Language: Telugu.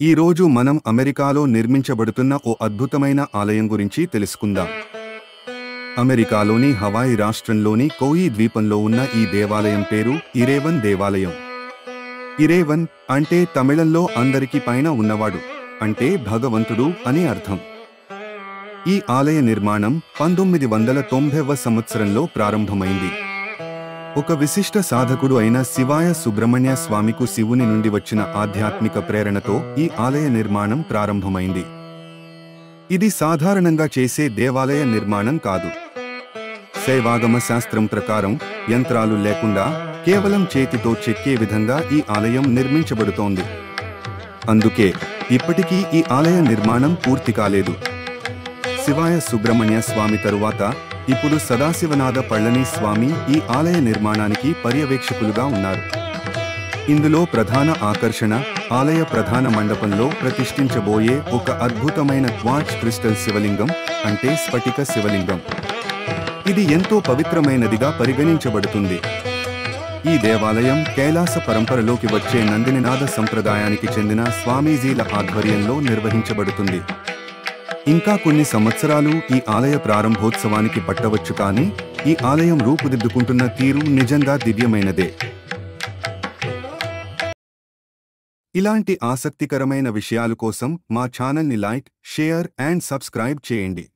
ఈ రోజు మనం అమెరికాలో నిర్మించబడుతున్న ఓ అద్భుతమైన ఆలయం గురించి తెలుసుకుందాం. అమెరికాలోని హవాయి రాష్ట్రంలోని కౌయి ద్వీపంలో ఉన్న ఈ దేవాలయం పేరు ఇరేవన్ దేవాలయం. ఇరేవన్ అంటే తమిళంలో అందరికి పైన ఉన్నవాడు అంటే భగవంతుడు అని అర్థం. ఈ ఆలయ నిర్మాణం 1990వ సంవత్సరంలో ప్రారంభమైంది. ఒక విశిష్ట సాధకుడు అయిన శివాయ సుబ్రహ్మణ్య స్వామికు శివుని నుండి వచ్చిన ఆధ్యాత్మిక ప్రేరణతో ఈ ఆలయ నిర్మాణం ప్రారంభమైంది. ఇది సాధారణంగా చేసే దేవాలయ నిర్మాణం కాదు. శైవాగమ శాస్త్రం ప్రకారం యంత్రాలు లేకుండా కేవలం చేతితో చెక్కే విధంగా ఈ ఆలయం నిర్మించబడుతోంది. అందుకే ఇప్పటికీ ఈ ఆలయ నిర్మాణం పూర్తి కాలేదు. శివాయ సుబ్రహ్మణ్య స్వామి తరువాత ఇప్పుడు సదాశివనాథ పళని స్వామి ఈ ఆలయ నిర్మాణానికి పర్యవేక్షకులుగా ఉన్నారు. ఇందులో ప్రధాన ఆకర్షణ ఆలయ ప్రధాన మండపంలో ప్రతిష్ఠించబోయే ఒక అద్భుతమైన క్వార్ట్జ్ క్రిస్టల్ శివలింగం అంటే స్ఫటిక శివలింగం. ఇది ఎంతో పవిత్రమైనదిగా పరిగణించబడుతుంది. ఈ దేవాలయం కైలాస పరంపరలోకి వచ్చే నందినినాథ సంప్రదాయానికి చెందిన స్వామీజీల ఆధ్వర్యంలో నిర్వహించబడుతుంది. ఇంకా కొన్ని సంవత్సరాలు ఈ ఆలయ ప్రారంభోత్సవానికి పట్టవచ్చు, కానీ ఈ ఆలయం రూపుదిద్దుకుంటున్న తీరు నిజంగా దివ్యమైనదే. ఇలాంటి ఆసక్తికరమైన విషయాల కోసం మా ఛానల్ని లైక్, షేర్ అండ్ సబ్స్క్రైబ్ చేయండి.